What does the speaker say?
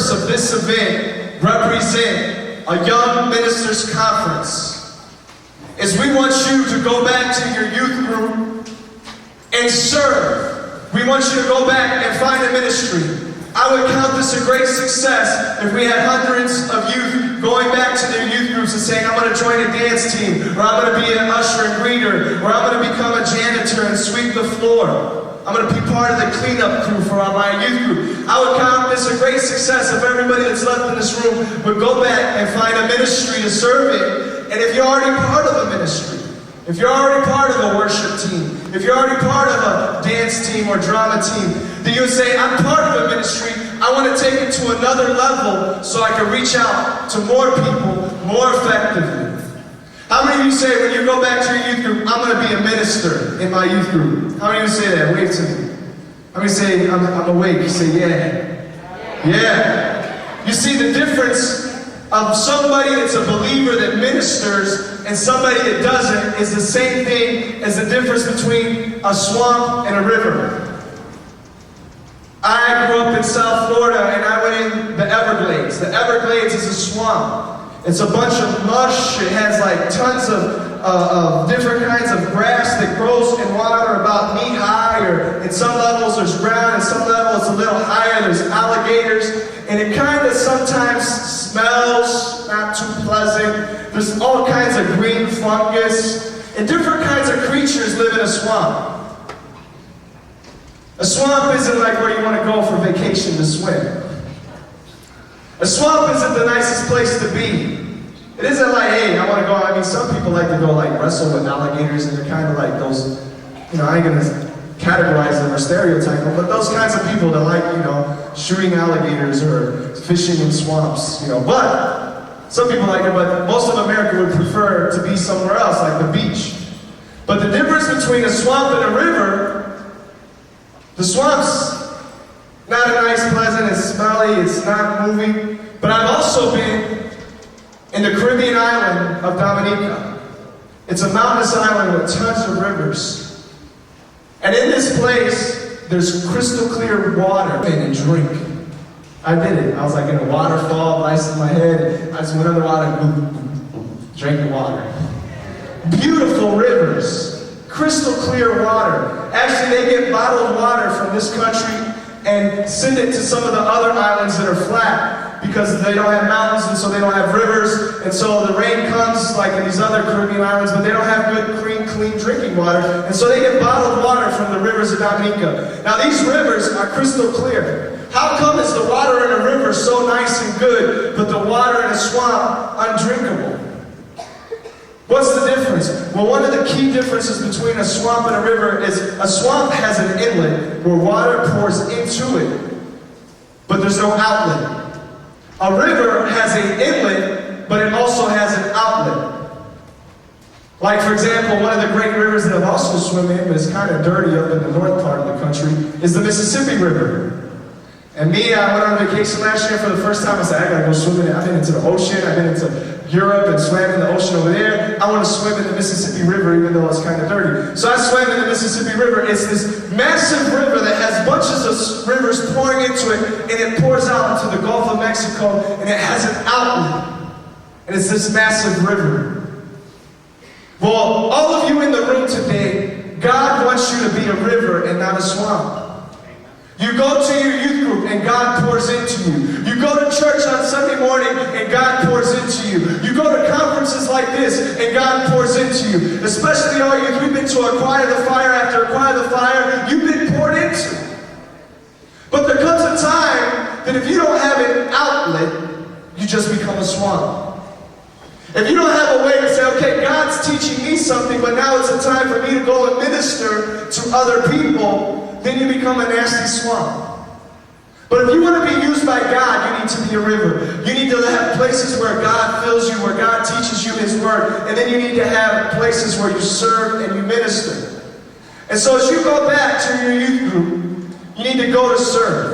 purpose of this event represent a Young Ministers Conference is we want you to go back to your youth group and serve. We want you to go back and find a ministry. I would count this a great success if we had hundreds of youth going back to their youth groups and saying, I'm going to join a dance team, or I'm going to be an usher and greeter, or I'm going to become a janitor and sweep the floor. I'm going to be part of the cleanup crew for my youth group. I would count this a great success if everybody that's left in this room would go back and find a ministry to serve in. And if you're already part of a ministry, if you're already part of a worship team, if you're already part of a dance team or drama team, then you would say, I'm part of a ministry, I want to take it to another level so I can reach out to more people more effectively. How many of you say, when you go back to your youth group, I'm going to be a minister in my youth group? How many of you say that? Wave to me. How many say, I'm awake? You say, yeah. Yeah. You see the difference of somebody that's a believer that ministers and somebody that doesn't is the same thing as the difference between a swamp and a river. I grew up in South Florida and I went in the Everglades. The Everglades is a swamp. It's a bunch of mush. It has like tons of different kinds of grass that grows in water about knee high, or in some levels there's ground, in some levels it's a little higher, there's alligators, and it kind of sometimes smells not too pleasant. There's all kinds of green fungus, and different kinds of creatures live in a swamp. A swamp isn't like where you want to go for vacation to swim. A swamp isn't the nicest place to be. It isn't like, hey, I want to go, I mean, some people like to go like wrestle with alligators, and they're kind of like those, I ain't going to categorize them or stereotype them, but those kinds of people that like, shooting alligators or fishing in swamps, But some people like it, but most of America would prefer to be somewhere else, like the beach. But the difference between a swamp and a river, the swamp's not a nice, pleasant, it's smelly, it's not moving. But I've also been in the Caribbean island of Dominica. It's a mountainous island with tons of rivers. And in this place, there's crystal clear water and drink. I did it. I was like in a waterfall, ice in my head. I just went underwater, drank the water. Beautiful rivers. Crystal clear water. Actually, they get bottled water from this country and send it to some of the other islands that are flat because they don't have mountains and so they don't have rivers, and so the rain comes like in these other Caribbean islands, but they don't have good, clean drinking water, and so they get bottled water from the rivers of Dominica. Now these rivers are crystal clear. How come is the water in a river so nice and good, but the water in a swamp undrinkable? What's the difference? Well, one of the key differences between a swamp and a river is a swamp has an inlet where water pours into it, but there's no outlet. A river has an inlet, but it also has an outlet. Like, for example, one of the great rivers that I've also swum in, but it's kind of dirty up in the north part of the country, is the Mississippi River. And me, I went on vacation last year for the first time. I said, I gotta go swim in it. I've been into the ocean, I've been into Europe and swam in the ocean over there. I want to swim in the Mississippi River even though it's kind of dirty. So I swam in the Mississippi River. It's this massive river that has bunches of rivers pouring into it, and it pours out into the Gulf of Mexico, and it has an outlet. And it's this massive river. Well, all of you in the room today, God wants you to be a river and not a swamp. You go to your youth group and God pours into you. You go to church on Sunday morning and God pours into you. You go to conferences like this and God pours into you. Especially our youth, we've been to Acquire the Fire after Acquire the Fire. You've been poured into. But there comes a time that if you don't have an outlet, you just become a swamp. If you don't have a way to say, okay, God's teaching me something, but now it's a time for me to go and minister to other people, then you become a nasty swamp. But if you want to be used by God, you need to be a river. You need to have places where God fills you, where God teaches you His Word, and then you need to have places where you serve and you minister. And so as you go back to your youth group, you need to go to serve.